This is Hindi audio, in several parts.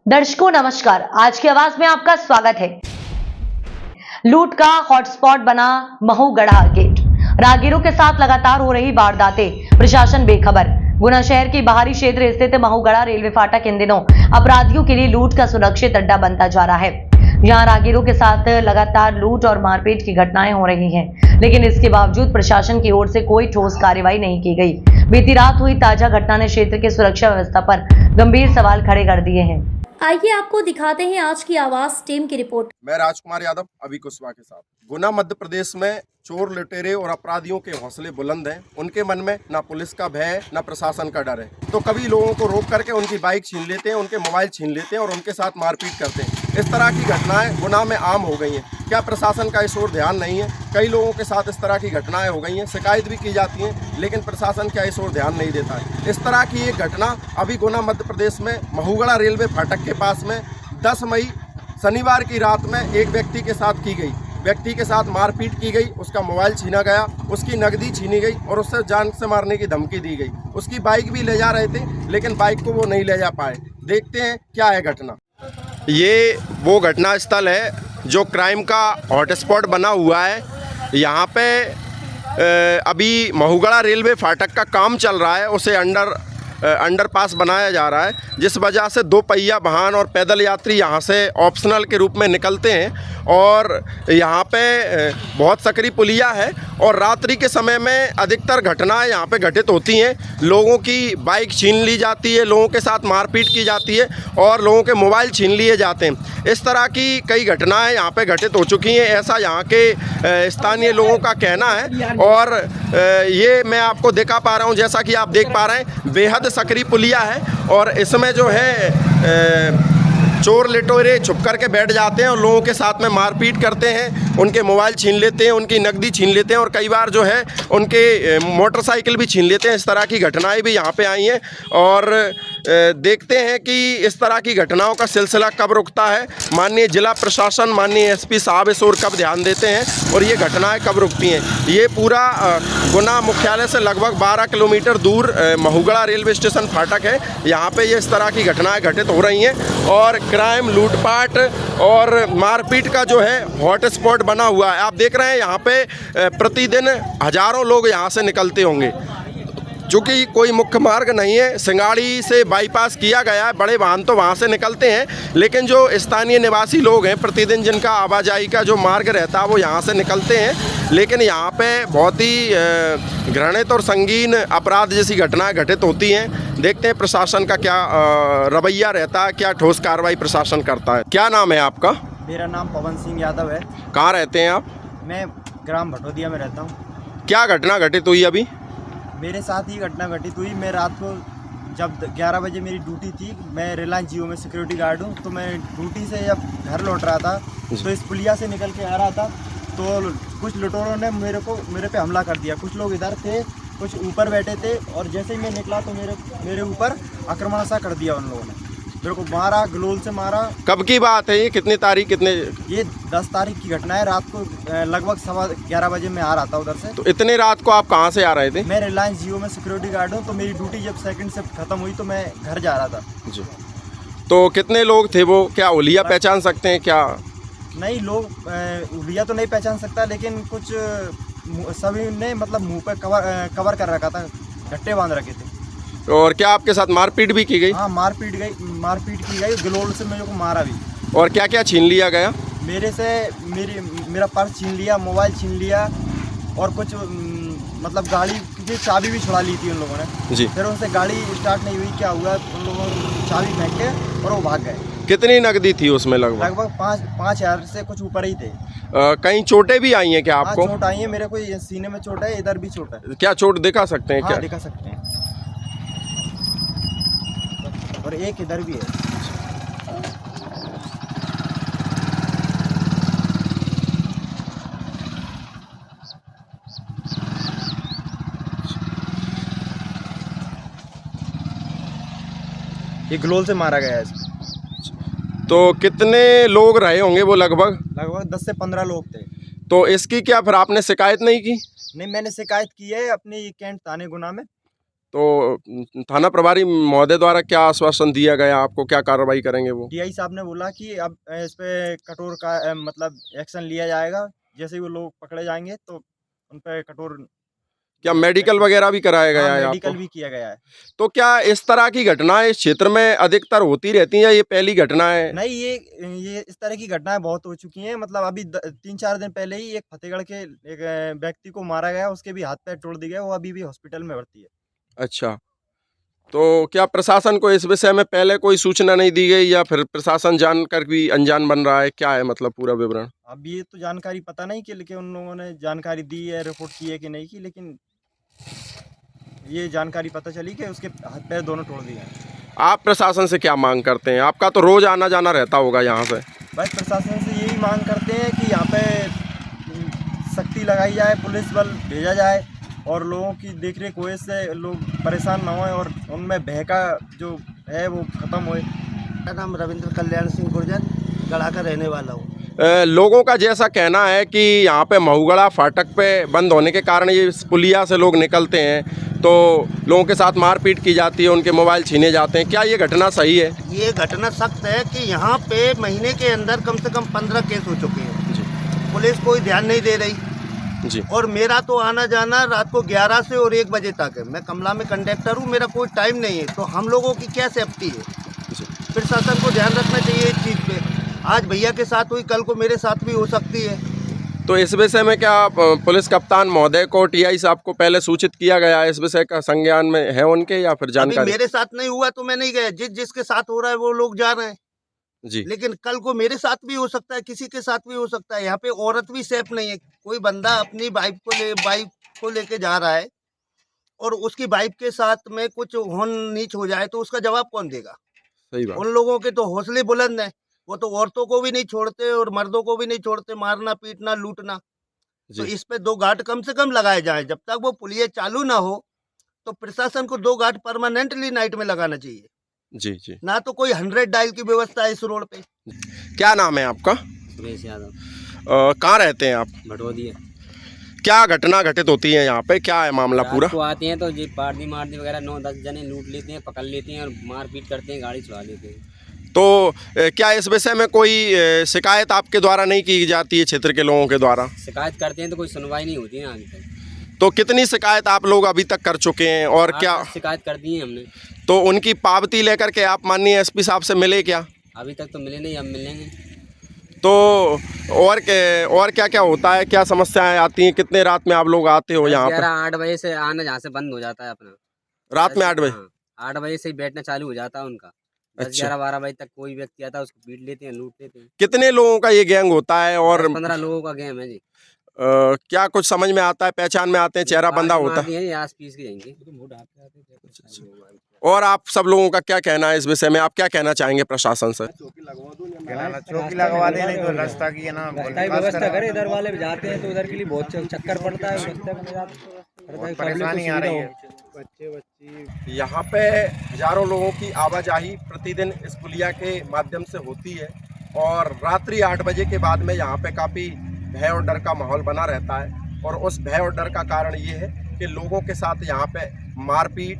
दर्शकों नमस्कार, आज की आवाज में आपका स्वागत है। लूट का हॉटस्पॉट बना महूगढ़ा गेट। राहगीरों के साथ लगातार हो रही वारदातें, प्रशासन बेखबर। गुना शहर की बाहरी क्षेत्र स्थित महूगढ़ा रेलवे फाटक इन दिनों अपराधियों के लिए लूट का सुरक्षित अड्डा बनता जा रहा है। यहाँ राहगीरों के साथ लगातार लूट और मारपीट की घटनाएं हो रही हैं, लेकिन इसके बावजूद प्रशासन की ओर से कोई ठोस कार्रवाई नहीं की गई। बीती रात हुई ताजा घटना ने क्षेत्र की सुरक्षा व्यवस्था पर गंभीर सवाल खड़े कर दिए हैं। आइए आपको दिखाते हैं आज की आवाज टीम की रिपोर्ट। मैं राजकुमार यादव अभी कुशवाहा के साथ। गुना मध्य प्रदेश में चोर लुटेरे और अपराधियों के हौसले बुलंद हैं। उनके मन में ना पुलिस का भय है ना प्रशासन का डर है, तो कभी लोगों को रोक करके उनकी बाइक छीन लेते हैं, उनके मोबाइल छीन लेते हैं और उनके साथ मारपीट करते हैं। इस तरह की घटनाएं गुना में आम हो गई हैं। क्या प्रशासन का इस ओर ध्यान नहीं है? कई लोगों के साथ इस तरह की घटनाएं हो गई हैं, शिकायत भी की जाती हैं, लेकिन प्रशासन क्या इस ओर ध्यान नहीं देता है। इस तरह की एक घटना अभी गुना मध्य प्रदेश में महूगढ़ा रेलवे फाटक के पास में 10 मई शनिवार की रात में एक व्यक्ति के साथ की गई। व्यक्ति के साथ मारपीट की गई, उसका मोबाइल छीना गया, उसकी नकदी छीनी गई और उससे जान से मारने की धमकी दी गई। उसकी बाइक भी ले जा रहे थे, लेकिन बाइक को वो नहीं ले जा पाए। देखते हैं क्या है घटना। ये वो घटना स्थल है जो क्राइम का हॉटस्पॉट बना हुआ है। यहाँ पे अभी महूगढ़ा रेलवे फाटक का काम चल रहा है, उसे अंडरपास बनाया जा रहा है, जिस वजह से 2 पहिया वाहन और पैदल यात्री यहाँ से ऑप्शनल के रूप में निकलते हैं। और यहाँ पे बहुत सकरी पुलिया है और रात्रि के समय में अधिकतर घटनाएं यहाँ पे घटित होती हैं। लोगों की बाइक छीन ली जाती है, लोगों के साथ मारपीट की जाती है और लोगों के मोबाइल छीन लिए जाते हैं। इस तरह की कई घटनाएं यहाँ पे घटित हो चुकी हैं, ऐसा यहाँ के स्थानीय लोगों का कहना है। और ये मैं आपको दिखा पा रहा हूँ, जैसा कि आप देख पा रहे हैं, बेहद सकरी पुलिया है और इसमें जो है चोर लुटेरे छुप करके बैठ जाते हैं और लोगों के साथ में मारपीट करते हैं, उनके मोबाइल छीन लेते हैं, उनकी नकदी छीन लेते हैं और कई बार जो है उनके मोटरसाइकिल भी छीन लेते हैं। इस तरह की घटनाएं भी यहाँ पे आई हैं और देखते हैं कि इस तरह की घटनाओं का सिलसिला कब रुकता है। माननीय जिला प्रशासन, माननीय एसपी साहब इस ओर कब ध्यान देते हैं और ये घटनाएं कब रुकती हैं। ये पूरा गुना मुख्यालय से लगभग 12 किलोमीटर दूर महूगढ़ा रेलवे स्टेशन फाटक है। यहाँ पे ये इस तरह की घटनाएं घटित हो रही हैं और क्राइम, लूटपाट और मारपीट का जो है हॉटस्पॉट बना हुआ है। आप देख रहे हैं यहाँ पे प्रतिदिन हजारों लोग यहाँ से निकलते होंगे। चूँकि कोई मुख्य मार्ग नहीं है, सिंगाड़ी से बाईपास किया गया है, बड़े वाहन तो वहाँ से निकलते हैं, लेकिन जो स्थानीय निवासी लोग हैं, प्रतिदिन जिनका आवाजाही का जो मार्ग रहता है वो यहाँ से निकलते हैं। लेकिन यहाँ पे बहुत ही घृणित और संगीन अपराध जैसी घटनाएं घटित होती हैं। देखते हैं प्रशासन का क्या रवैया रहता है, क्या ठोस कार्रवाई प्रशासन करता है। क्या नाम है आपका? मेरा नाम पवन सिंह यादव है। कहाँ रहते हैं आप? मैं ग्राम भटोदिया में रहता हूँ। क्या घटना घटित हुई अभी? मेरे साथ ही घटना घटित हुई। मैं रात को जब 11 बजे मेरी ड्यूटी थी, मैं रिलायंस जियो में सिक्योरिटी गार्ड हूँ, तो मैं ड्यूटी से जब घर लौट रहा था तो इस पुलिया से निकल के आ रहा था, तो कुछ लुटेरों ने मेरे पे हमला कर दिया। कुछ लोग इधर थे, कुछ ऊपर बैठे थे और जैसे ही मैं निकला तो मेरे ऊपर आक्रमण सा कर दिया उन लोगों ने। मेरे को मारा, ग्लोल से मारा। कब की बात है ये? कितनी तारीख? ये 10 तारीख की घटना है। रात को लगभग 11:15 बजे मैं आ रहा था उधर से। तो इतने रात को आप कहाँ से आ रहे थे? मैं रिलायंस जियो में सिक्योरिटी गार्ड हूँ, तो मेरी ड्यूटी जब सेकंड शिफ्ट खत्म हुई तो मैं घर जा रहा था जी। तो कितने लोग थे वो? क्या उलिया पहचान सकते हैं क्या? नहीं, लोग उलिया तो नहीं पहचान सकता, लेकिन कुछ सभी ने मतलब मुंह पे कवर कर रखा था, घट्टे बांध रखे थे। और क्या आपके साथ मारपीट भी की गई? हाँ, मारपीट की गई। ग्लोल से मेरे को मारा भी। और क्या क्या छीन लिया गया? मेरा पर्स छीन लिया, मोबाइल छीन लिया और कुछ मतलब गाड़ी की चाबी भी छुड़ा ली थी उन लोगों ने जी। फिर उनसे गाड़ी स्टार्ट नहीं हुई, क्या हुआ, उन लोगों ने चाबी फेंक के और वो भाग गए। कितनी नकदी थी उसमें? लगभग 5,000 से कुछ ऊपर ही थे। कहीं चोटें भी आई हैं क्या आपको? चोट आई है, मेरे को सीने में चोट है, इधर भी चोट है। क्या चोट दिखा सकते हैं? हाँ, क्या दिखा सकते हैं। और एक इधर भी है। ये ग्लोल से मारा गया है इसको। तो कितने लोग रहे होंगे वो? लगभग 10 से 15 लोग थे। तो इसकी क्या फिर आपने शिकायत नहीं की? नहीं, मैंने शिकायत की है अपने कैंट थाने गुना में। तो थाना प्रभारी महोदय द्वारा क्या आश्वासन दिया गया आपको, क्या कार्रवाई करेंगे वो? डीआई साहब ने बोला कि अब इस पे कठोर का मतलब एक्शन लिया जाएगा। जैसे ही वो लोग पकड़े जाएंगे तो उन पे कठोर। क्या मेडिकल वगैरह भी कराया गया है मेडिकल आपको? भी किया गया है। तो क्या इस तरह की घटनाएं इस क्षेत्र में अधिकतर होती रहती हैं या ये पहली घटना है? नहीं, ये इस तरह की घटनाएं बहुत हो चुकी हैं। मतलब अभी 3-4 दिन पहले ही एक फतेहगढ़ के एक व्यक्ति को मारा गया, उसके भी हाथ पैर तोड़ दिए गए, वो अभी भी हॉस्पिटल में भर्ती है। अच्छा, तो क्या प्रशासन को इस विषय में पहले कोई सूचना नहीं दी गई या फिर प्रशासन जानकर भी अनजान बन रहा है, क्या है मतलब पूरा विवरण? अब ये तो जानकारी पता नहीं कि उन लोगों ने जानकारी दी है, रिपोर्ट की है कि नहीं की, लेकिन ये जानकारी पता चली कि उसके हाथ पैर दोनों तोड़ दिए हैं। आप प्रशासन से क्या मांग करते हैं? आपका तो रोज आना जाना रहता होगा यहाँ से। बस प्रशासन से यही मांग करते हैं कि यहाँ पे सख्ती लगाई जाए, पुलिस बल भेजा जाए और लोगों की देख रेख हो, इससे लोग परेशान ना हों और उनमें भय का जो है वो ख़त्म होए। मेरा नाम रविंद्र कल्याण सिंह गुर्जर, गढ़ा का रहने वाला हूँ। लोगों का जैसा कहना है कि यहाँ पे महुगढ़ा फाटक पे बंद होने के कारण ये पुलिया से लोग निकलते हैं तो लोगों के साथ मारपीट की जाती है, उनके मोबाइल छीने जाते हैं, क्या ये घटना सही है? ये घटना सख्त है कि यहाँ पे महीने के अंदर कम से कम 15 केस हो चुके हैं। जी पुलिस कोई ध्यान नहीं दे रही जी। और मेरा तो आना जाना रात को 11 से और 1 बजे तक है। मैं कमला में कंडक्टर हूँ, मेरा कोई टाइम नहीं है, तो हम लोगों की क्या सेफ्टी है? जी। प्रशासन को ध्यान रखना चाहिए इस चीज़ पे। आज भैया के साथ हुई, कल को मेरे साथ भी हो सकती है। तो इस विषय में क्या पुलिस कप्तान महोदय को, टीआई साहब को पहले सूचित किया गया है? इस विषय का संज्ञान में है उनके या फिर अभी जानकारी? मेरे साथ नहीं हुआ तो मैं नहीं गया, जिसके साथ हो रहा है वो लोग जा रहे हैं, जी लेकिन कल को मेरे साथ भी हो सकता है, किसी के साथ भी हो सकता है। यहाँ पे औरत भी सेफ नहीं है। कोई बंदा अपनी बाइक को लेके जा रहा है और उसकी बाइक के साथ में कुछ होन नीच हो जाए तो उसका जवाब कौन देगा? सही बात। उन लोगों के तो हौसले बुलंद हैं, वो तो औरतों को भी नहीं छोड़ते और मर्दों को भी नहीं छोड़ते, मारना पीटना लूटना। तो जी इस पे 2 गार्ड कम से कम लगाए जाएं। जब तक वो पुलिया चालू ना हो तो प्रशासन को 2 गार्ड परमानेंटली नाइट में लगाना चाहिए। जी जी। ना तो कोई 100 डायल की व्यवस्था है इस रोड पे। क्या नाम है आपका? सुरेश यादव, कहाँ रहते हैं आप? भटोदिया। क्या घटना घटित होती है यहाँ पे, क्या है मामला पूरा? रात को आते हैं तो जी पार्टी मारती वगैरह 9-10 जने लूट लेते हैं, पकड़ लेते हैं और मारपीट करते हैं, गाड़ी छुड़ा लेते हैं। तो क्या इस विषय में कोई शिकायत आपके द्वारा नहीं की जाती है क्षेत्र के लोगों के द्वारा? शिकायत करते हैं तो कोई सुनवाई नहीं होती है अभी तक। तो कितनी शिकायत आप लोग अभी तक कर चुके हैं और क्या? शिकायत कर दी है हमने। तो उनकी पावती लेकर के आप माननीय एसपी साहब से मिले क्या? अभी तक तो मिले नहीं, अब मिलेंगे। तो और क्या क्या होता है, क्या समस्याएं आती हैं? कितने रात में आप लोग आते हो यहाँ पे? 11-8 बजे से आना जहाँ से बंद हो जाता है अपना। रात में 8 बजे? हाँ, 8 बजे से ही बैठना चालू हो जाता है उनका। 10-11-12 बजे तक कोई व्यक्ति आता है, उसको पीट लेते हैं, लूट लेते हैं। कितने लोगों का ये गैंग होता है और 15 लोगों का गेम है जी। क्या कुछ समझ में आता है, पहचान में आते हैं, चेहरा बंदा होता है? है आस पीस के जाएंगे। और आप सब लोगों का क्या कहना है इस विषय में? आप क्या कहना चाहेंगे प्रशासन से? चौकी लगवा दे, नहीं तो रास्ता की है ना व्यवस्था करे। इधर वाले भी जाते हैं तो उधर के लिए बहुत चक्कर पड़ता है, रास्ते में जाते परेशानी आ रही है। यहाँ पे हजारों लोगों की आवाजाही प्रतिदिन इस पुलिया के माध्यम से होती है और रात्रि 8 बजे के बाद में यहाँ पे काफ़ी भय और डर का माहौल बना रहता है और उस भय और डर का कारण ये है कि लोगों के साथ यहाँ पे मारपीट,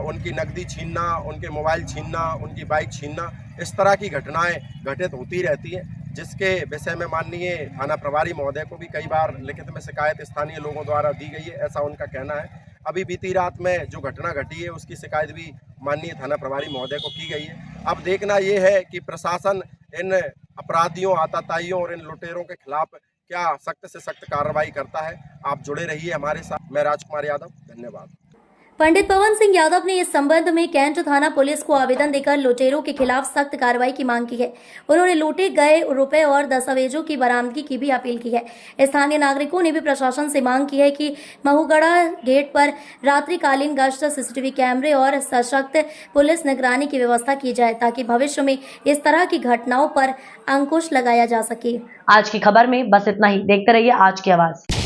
उनकी नकदी छीनना, उनके मोबाइल छीनना, उनकी बाइक छीनना, इस तरह की घटनाएं घटित होती रहती हैं, जिसके विषय में माननीय थाना प्रभारी महोदय को भी कई बार लिखित में शिकायत स्थानीय लोगों द्वारा दी गई है, ऐसा उनका कहना है। अभी बीती रात में जो घटना घटी है उसकी शिकायत भी माननीय थाना प्रभारी महोदय को की गई है। अब देखना ये है कि प्रशासन इन अपराधियों, आतताइयों और इन लुटेरों के खिलाफ क्या सख्त से सख्त कार्रवाई करता है। आप जुड़े रहिए हमारे साथ। मैं राजकुमार यादव, धन्यवाद। पंडित पवन सिंह यादव ने इस संबंध में कैंट थाना पुलिस को आवेदन देकर लुटेरों के खिलाफ सख्त कार्रवाई की मांग की है। उन्होंने लूटे गए रुपए और दस्तावेजों की बरामदगी की भी अपील की है। स्थानीय नागरिकों ने भी प्रशासन से मांग की है कि महुगढ़ा गेट पर रात्रिकालीन गश्त, सीसीटीवी कैमरे और सशक्त पुलिस निगरानी की व्यवस्था की जाए ताकि भविष्य में इस तरह की घटनाओं पर अंकुश लगाया जा सके। आज की खबर में बस इतना ही। देखते रहिए आज की आवाज।